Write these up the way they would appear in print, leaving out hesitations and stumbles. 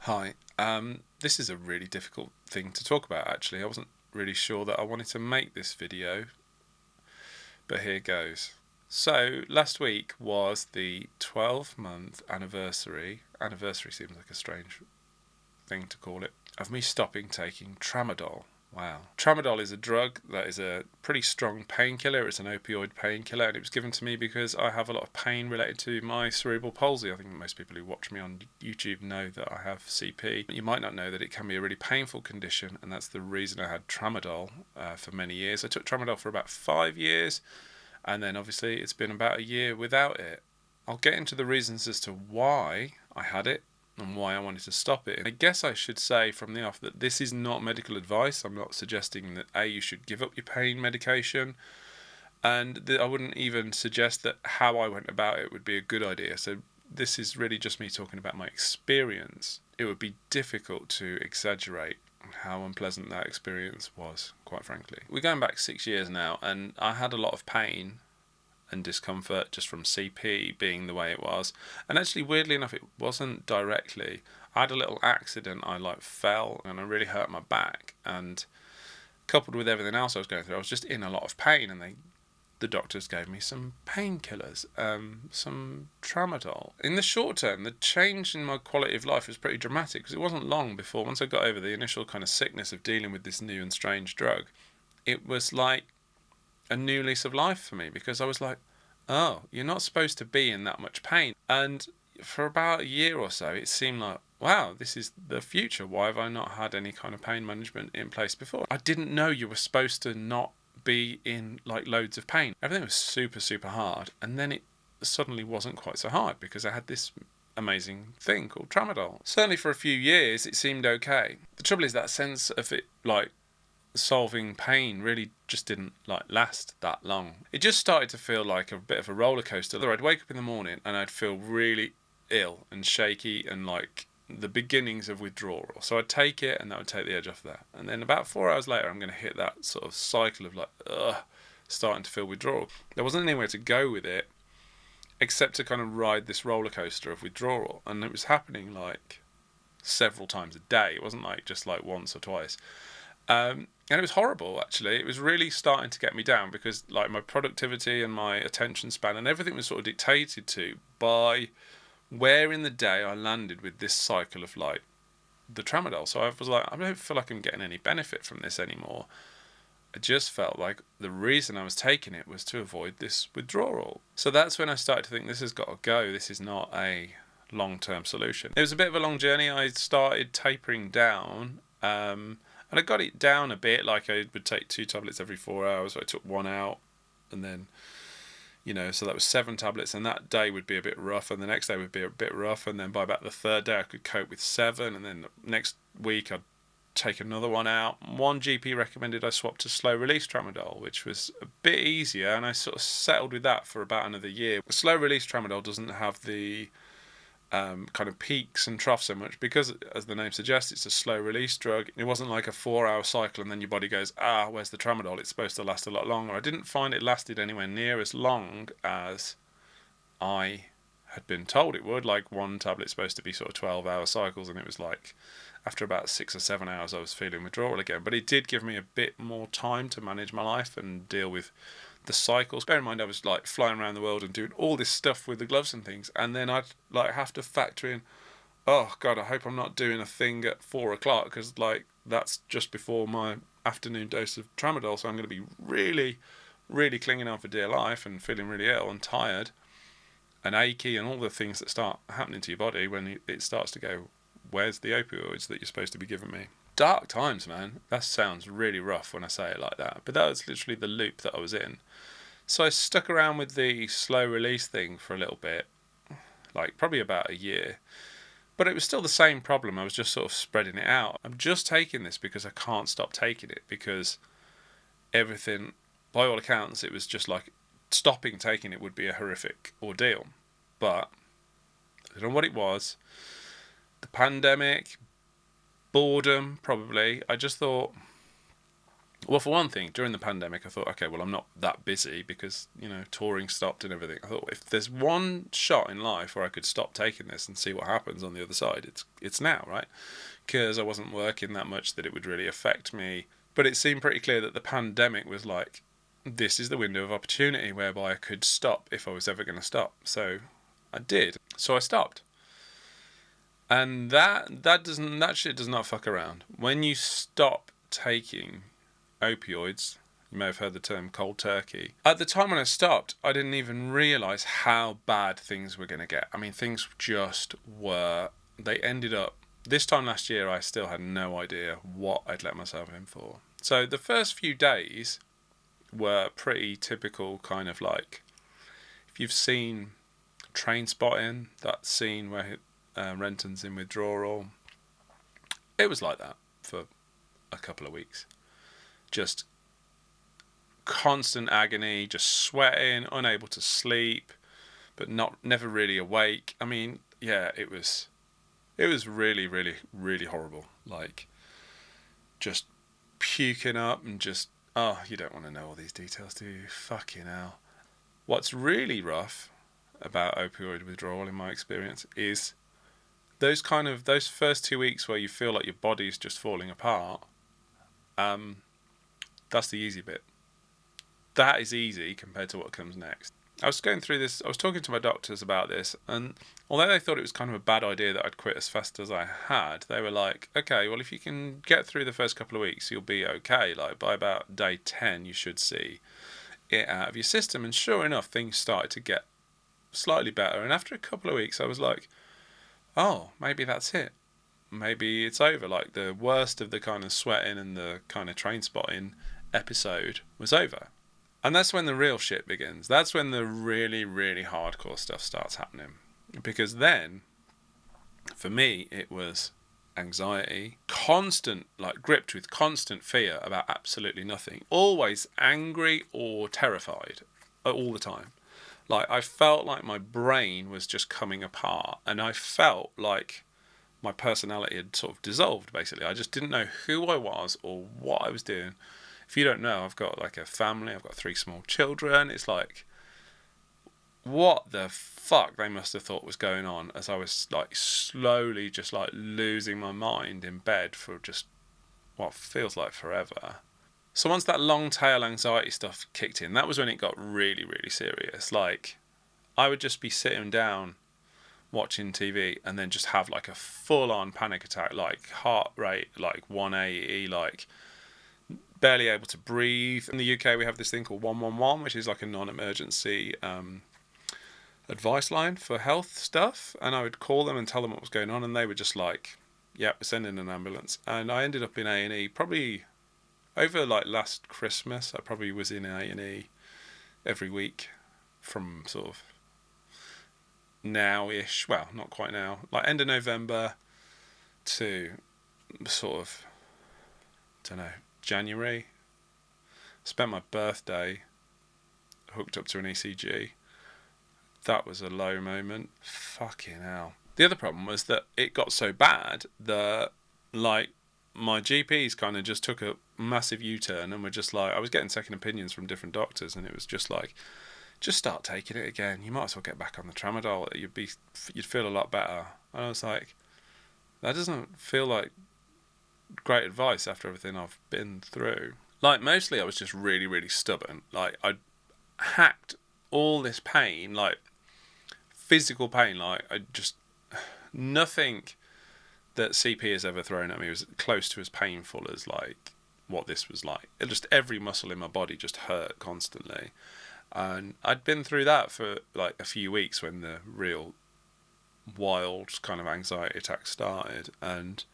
Hi. This is a really difficult thing to talk about, actually. I wasn't really sure that I wanted to make this video, but here goes. So, last week was the 12-month anniversary. Anniversary seems like a strange thing to call it, of me stopping taking Tramadol. Wow. Tramadol is a drug that is a pretty strong painkiller. It's an opioid painkiller, and it was given to me because I have a lot of pain related to my cerebral palsy. I think most people who watch me on YouTube know that I have CP. You might not know that it can be a really painful condition, and that's the reason I had Tramadol for many years. I took Tramadol for about 5 years, and then obviously it's been about a year without it. I'll get into the reasons as to why I had it and why I wanted to stop it. And I guess I should say from the off that this is not medical advice. I'm not suggesting that you should give up your pain medication, and I wouldn't even suggest that how I went about it would be a good idea. So this is really just me talking about my experience. It would be difficult to exaggerate how unpleasant that experience was, quite frankly. We're going back 6 years now, and I had a lot of pain and discomfort just from CP being the way it was. And actually, weirdly enough, it wasn't directly. I had a little accident. I fell and I really hurt my back. And coupled with everything else I was going through, I was just in a lot of pain. And the doctors gave me some painkillers, some Tramadol. In the short term, the change in my quality of life was pretty dramatic, because it wasn't long before, once I got over the initial kind of sickness of dealing with this new and strange drug, it was like a new lease of life for me, because I was like, oh, you're not supposed to be in that much pain. And for about a year or so, it seemed like, wow, this is the future. Why have I not had any kind of pain management in place before? I didn't know you were supposed to not be in like loads of pain. Everything was super, super hard. And then it suddenly wasn't quite so hard, because I had this amazing thing called Tramadol. Certainly for a few years, it seemed okay. The trouble is that sense of it, like, solving pain really just didn't last that long. It just started to feel like a bit of a roller coaster. I'd wake up in the morning and I'd feel really ill and shaky and like the beginnings of withdrawal. So I'd take it and that would take the edge off that. And then about 4 hours later, I'm going to hit that sort of cycle of starting to feel withdrawal. There wasn't anywhere to go with it except to kind of ride this roller coaster of withdrawal. And it was happening like several times a day. It wasn't like just like once or twice. And it was horrible, actually. It was really starting to get me down, because like my productivity and my attention span and everything was sort of dictated to by where in the day I landed with this cycle of like the Tramadol. So I was like, I don't feel like I'm getting any benefit from this anymore. I just felt like the reason I was taking it was to avoid this withdrawal. So that's when I started to think, this has got to go. This is not a long-term solution. It was a bit of a long journey. I started tapering down, and I got it down a bit. Like I would take 2 tablets every 4 hours. So I took 1 out, and then, so that was 7 tablets. And that day would be a bit rough, and the next day would be a bit rough. And then by about the 3rd day, I could cope with 7. And then the next week, I'd take another 1 out. One GP recommended I swap to slow release Tramadol, which was a bit easier. And I sort of settled with that for about another year. The slow release Tramadol doesn't have the kind of peaks and troughs so much, because, as the name suggests, it's a slow release drug. It wasn't like a 4-hour cycle and then your body goes, where's the Tramadol? It's supposed to last a lot longer. I didn't find it lasted anywhere near as long as I had been told it would. Like, one tablet's supposed to be sort of 12-hour cycles, and it was like after about 6 or 7 hours I was feeling withdrawal again. But it did give me a bit more time to manage my life and deal with the cycles. Bear in mind, I was like flying around the world and doing all this stuff with the gloves and things, and then I'd like have to factor in, oh god, I hope I'm not doing a thing at 4 o'clock, because like that's just before my afternoon dose of Tramadol, so I'm going to be really, really clinging on for dear life and feeling really ill and tired and achy and all the things that start happening to your body when it starts to go, where's the opioids that you're supposed to be giving me? Dark times, man. That sounds really rough when I say it like that, but that was literally the loop that I was in. So I stuck around with the slow release thing for a little bit, like probably about a year. But it was still the same problem. I was just sort of spreading it out. I'm just taking this because I can't stop taking it, because everything, by all accounts, it was just like stopping taking it would be a horrific ordeal. But I don't know what it was. The pandemic, boredom, probably. I just thought, Well, for one thing, during the pandemic, I thought, okay, well, I'm not that busy because, touring stopped and everything. I thought, if there's one shot in life where I could stop taking this and see what happens on the other side, it's now, right? Because I wasn't working that much that it would really affect me. But it seemed pretty clear that the pandemic was like, this is the window of opportunity whereby I could stop if I was ever going to stop. So I did. So I stopped. And that shit does not fuck around. When you stop taking opioids, you may have heard the term cold turkey. At the time when I stopped, I didn't even realise how bad things were going to get. I mean, things just were. They ended up. This time last year, I still had no idea what I'd let myself in for. So the first few days were pretty typical, kind of like, if you've seen Trainspotting, that scene where Renton's in Withdrawal, it was like that for a couple of weeks. Just constant agony, just sweating, unable to sleep, but never really awake. I mean, yeah, it was really, really, really horrible. Like, just puking up and just, oh, you don't want to know all these details, do you? Fucking hell. What's really rough about opioid withdrawal, in my experience, is those first 2 weeks where you feel like your body's just falling apart. That's the easy bit. That is easy compared to what comes next. I was going through this, I was talking to my doctors about this, and although they thought it was kind of a bad idea that I'd quit as fast as I had, they were like, okay, well, if you can get through the first couple of weeks, you'll be okay. Like, by about day 10, you should see it out of your system. And sure enough, things started to get slightly better. And after a couple of weeks, I was like, oh, maybe that's it. Maybe it's over. Like, the worst of the kind of sweating and the kind of train spotting episode was over. And that's when the real shit begins. That's when the really, really hardcore stuff starts happening. Because then, for me, it was anxiety, constant, like gripped with constant fear about absolutely nothing. Always angry or terrified all the time. Like, I felt like my brain was just coming apart. And I felt like my personality had sort of dissolved, basically. I just didn't know who I was or what I was doing. If you don't know, I've got like a family, I've got 3 small children. It's like, what the fuck they must have thought was going on as I was like slowly just like losing my mind in bed for just what feels like forever. So once that long tail anxiety stuff kicked in, that was when it got really, really serious. Like, I would just be sitting down watching TV and then just have like a full-on panic attack, like heart rate like 180, like barely able to breathe. In the UK, we have this thing called 111, which is like a non-emergency advice line for health stuff. And I would call them and tell them what was going on, and they were just like, "Yeah, we're sending an ambulance." And I ended up in A&E probably over like last Christmas. I probably was in A&E every week from sort of now-ish. Well, not quite now. Like end of November to sort of, don't know, January. Spent my birthday hooked up to an ECG. That was a low moment. Fucking hell. The other problem was that it got so bad that, like, my GPs kind of just took a massive U-turn and were just like, I was getting second opinions from different doctors, and it was just like, just start taking it again. You might as well get back on the Tramadol. You'd feel a lot better. And I was like, that doesn't feel like great advice after everything I've been through. Like, mostly I was just really, really stubborn. Like, I hacked all this pain, like physical pain. Like, nothing that CP has ever thrown at me was close to as painful as like what this was like. Just every muscle in my body just hurt constantly. And I'd been through that for like a few weeks when the real wild kind of anxiety attack started, and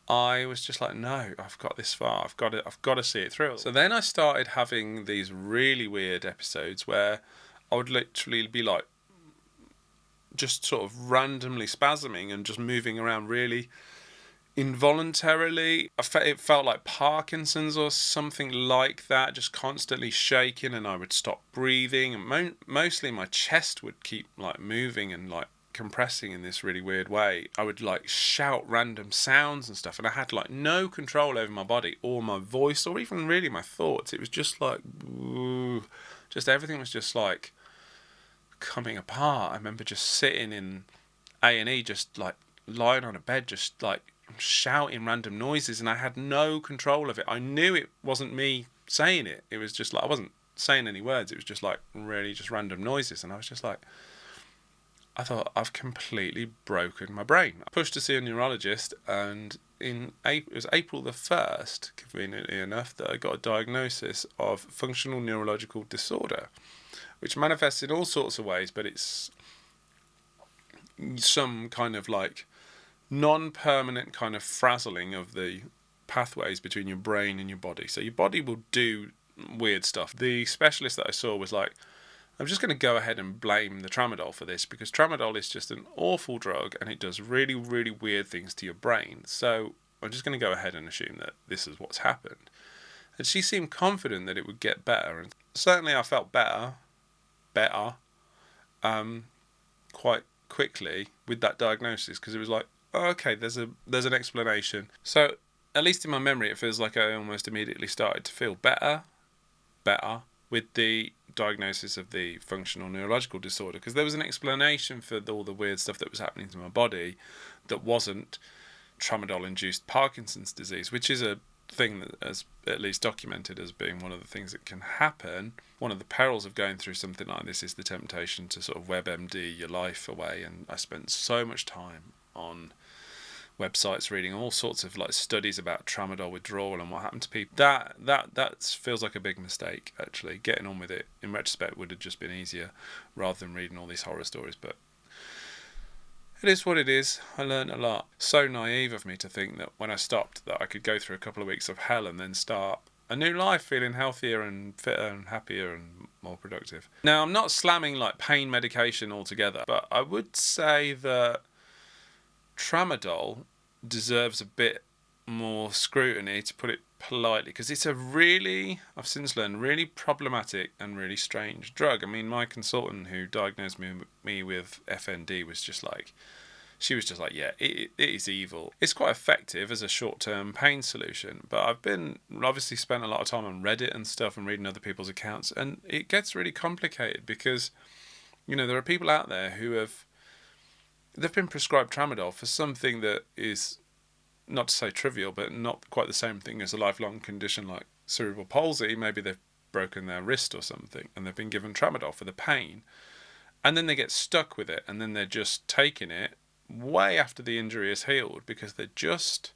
I was just like, no, I've got this far. I've got to see it through. So then I started having these really weird episodes where I would literally be like, just sort of randomly spasming and just moving around really involuntarily. It felt like Parkinson's or something like that, just constantly shaking, and I would stop breathing, and mostly my chest would keep like moving and like compressing in this really weird way. I would like shout random sounds and stuff, and I had like no control over my body or my voice or even really my thoughts. It was just like, just everything was just like coming apart. I remember just sitting in A&E, just like lying on a bed, just like shouting random noises, and I had no control of it. I knew it wasn't me saying it. It was just like I wasn't saying any words. It was just like really just random noises, and I was just like, I thought, I've completely broken my brain. I pushed to see a neurologist, and it was April the 1st, conveniently enough, that I got a diagnosis of functional neurological disorder, which manifests in all sorts of ways, but it's some kind of like non-permanent kind of frazzling of the pathways between your brain and your body. So your body will do weird stuff. The specialist that I saw was like, I'm just going to go ahead and blame the Tramadol for this, because Tramadol is just an awful drug and it does really, really weird things to your brain. So I'm just going to go ahead and assume that this is what's happened. And she seemed confident that it would get better. And certainly I felt better, quite quickly with that diagnosis, because it was like, oh, okay, there's an explanation. So at least in my memory, it feels like I almost immediately started to feel better with the diagnosis of the functional neurological disorder, because there was an explanation for all the weird stuff that was happening to my body that wasn't Tramadol-induced Parkinson's disease, which is a thing that is at least documented as being one of the things that can happen. One of the perils of going through something like this is the temptation to sort of WebMD your life away, and I spent so much time on websites reading all sorts of like studies about Tramadol withdrawal and what happened to people. That feels like a big mistake, actually. Getting on with it in retrospect would have just been easier rather than reading all these horror stories, but it is what it is. I learned a lot. So naive of me to think that when I stopped that I could go through a couple of weeks of hell and then start a new life feeling healthier and fitter and happier and more productive. Now, I'm not slamming like pain medication altogether, but I would say that Tramadol deserves a bit more scrutiny, to put it politely, because it's a really, I've since learned, really problematic and really strange drug. I mean, my consultant who diagnosed me with FND was just like, she was just like, yeah, it is evil. It's quite effective as a short-term pain solution, but I've obviously spent a lot of time on Reddit and stuff and reading other people's accounts, and it gets really complicated because, you know, there are people out there who they've been prescribed Tramadol for something that is, not to say trivial, but not quite the same thing as a lifelong condition like cerebral palsy. Maybe they've broken their wrist or something and they've been given Tramadol for the pain, and then they get stuck with it, and then they're just taking it way after the injury has healed because they're just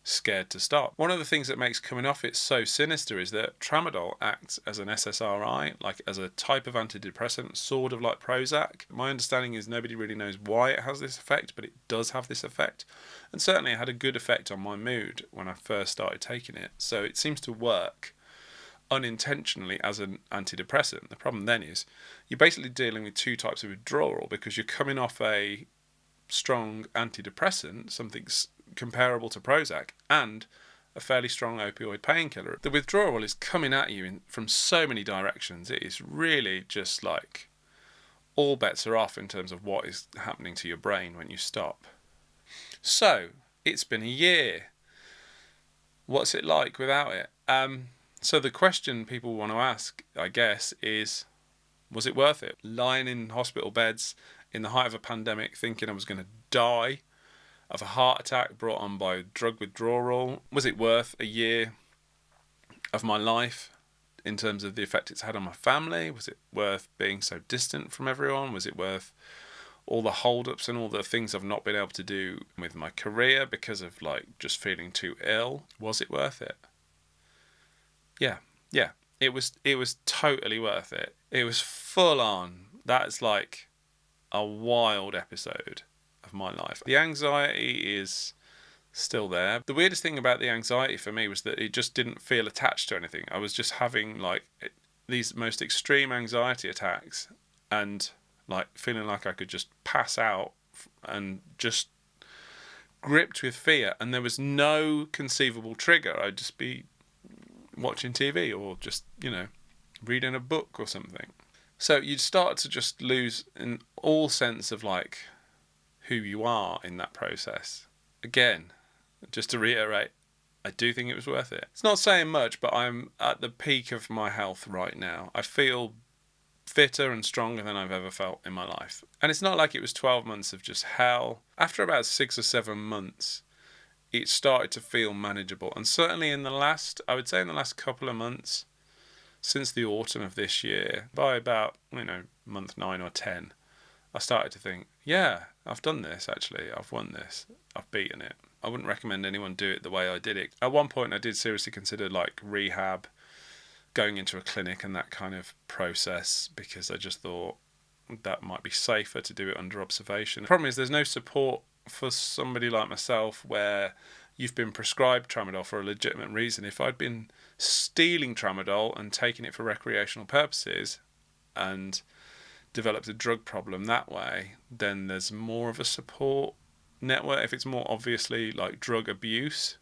scared to stop. One of the things that makes coming off it so sinister is that Tramadol acts as an SSRI, like as a type of antidepressant, sort of like Prozac. My understanding is nobody really knows why it has this effect, but it does have this effect. And certainly it had a good effect on my mood when I first started taking it. So it seems to work unintentionally as an antidepressant. The problem then is you're basically dealing with two types of withdrawal, because you're coming off a strong antidepressant, something comparable to Prozac, and a fairly strong opioid painkiller. The withdrawal is coming at you from so many directions. It is really just like all bets are off in terms of what is happening to your brain when you stop. So it's been a year. What's it like without it? So the question people want to ask, I guess, is, was it worth it? Lying in hospital beds in the height of a pandemic thinking I was going to die of a heart attack brought on by drug withdrawal. Was it worth a year of my life in terms of the effect it's had on my family? Was it worth being so distant from everyone? Was it worth all the hold-ups and all the things I've not been able to do with my career because of like just feeling too ill? Was it worth it? Yeah. It was totally worth it. It was full on. That's like a wild episode of my life. The anxiety is still there. The weirdest thing about the anxiety for me was that it just didn't feel attached to anything. I was just having like these most extreme anxiety attacks and like feeling like I could just pass out and just gripped with fear, and there was no conceivable trigger. I'd just be watching TV or just, you know, reading a book or something. So you'd start to just lose in all sense of like who you are in that process. Again, just to reiterate, I do think it was worth it. It's not saying much, but I'm at the peak of my health right now. I feel fitter and stronger than I've ever felt in my life. And it's not like it was 12 months of just hell. After about 6 or 7 months, it started to feel manageable. And certainly in the last couple of months, since the autumn of this year, by about, month 9 or 10, I started to think, yeah, I've done this actually. I've won this. I've beaten it. I wouldn't recommend anyone do it the way I did it. At one point I did seriously consider like rehab, going into a clinic and that kind of process, because I just thought that might be safer to do it under observation. The problem is there's no support for somebody like myself where you've been prescribed Tramadol for a legitimate reason. If I'd been stealing Tramadol and taking it for recreational purposes and developed a drug problem that way, then there's more of a support network. If it's more obviously like drug abuse,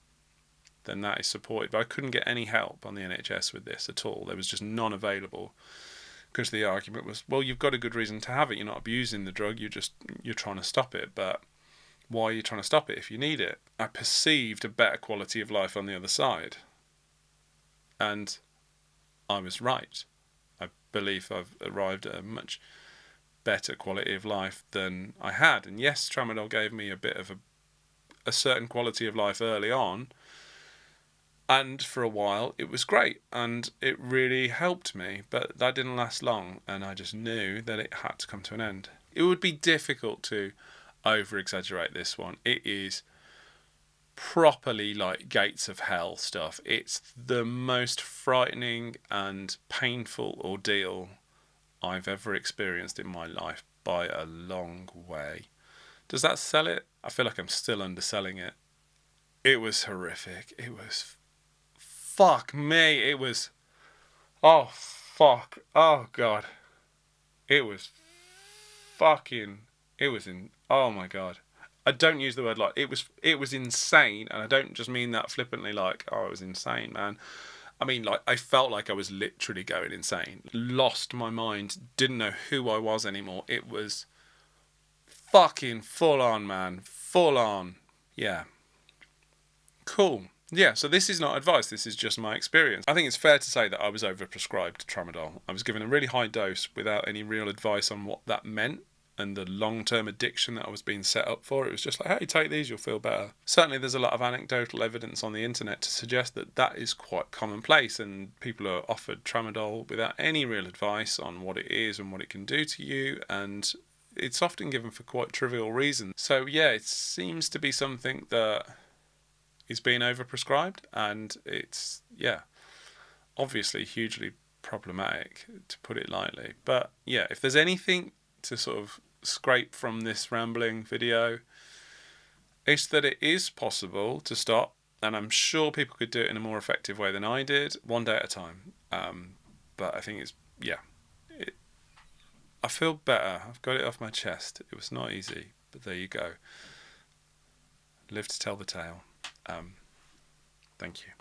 then that is supported. But I couldn't get any help on the NHS with this at all. There was just none available, because the argument was, well, you've got a good reason to have it. You're not abusing the drug. You're trying to stop it. But why are you trying to stop it if you need it? I perceived a better quality of life on the other side, and I was right. I believe I've arrived at a much better quality of life than I had. And yes, Tramadol gave me a bit of a certain quality of life early on, and for a while it was great and it really helped me, but that didn't last long, and I just knew that it had to come to an end. It would be difficult to over exaggerate this one. It is properly like gates of hell stuff. It's the most frightening and painful ordeal I've ever experienced in my life by a long way. Does that sell it? I feel like I'm still underselling it. It was horrific. It was, fuck me. It was, oh fuck. Oh god. It was oh my god. I don't use the word like, it was insane, and I don't just mean that flippantly like, oh, it was insane, man. I mean, like, I felt like I was literally going insane. Lost my mind. Didn't know who I was anymore. It was fucking full on, man. Full on. Yeah. Cool. Yeah, so this is not advice. This is just my experience. I think it's fair to say that I was overprescribed Tramadol. I was given a really high dose without any real advice on what that meant and the long-term addiction that I was being set up for. It was just like, hey, take these, you'll feel better. Certainly there's a lot of anecdotal evidence on the internet to suggest that that is quite commonplace, and people are offered Tramadol without any real advice on what it is and what it can do to you, and it's often given for quite trivial reasons. So yeah, it seems to be something that is being overprescribed, and it's, yeah, obviously hugely problematic, to put it lightly. But yeah, if there's anything to sort of scrape from this rambling video, it's that it is possible to stop, and I'm sure people could do it in a more effective way than I did, one day at a time. But I think it's, yeah, I feel better. I've got it off my chest. It was not easy, but there you go. Live to tell the tale. Thank you.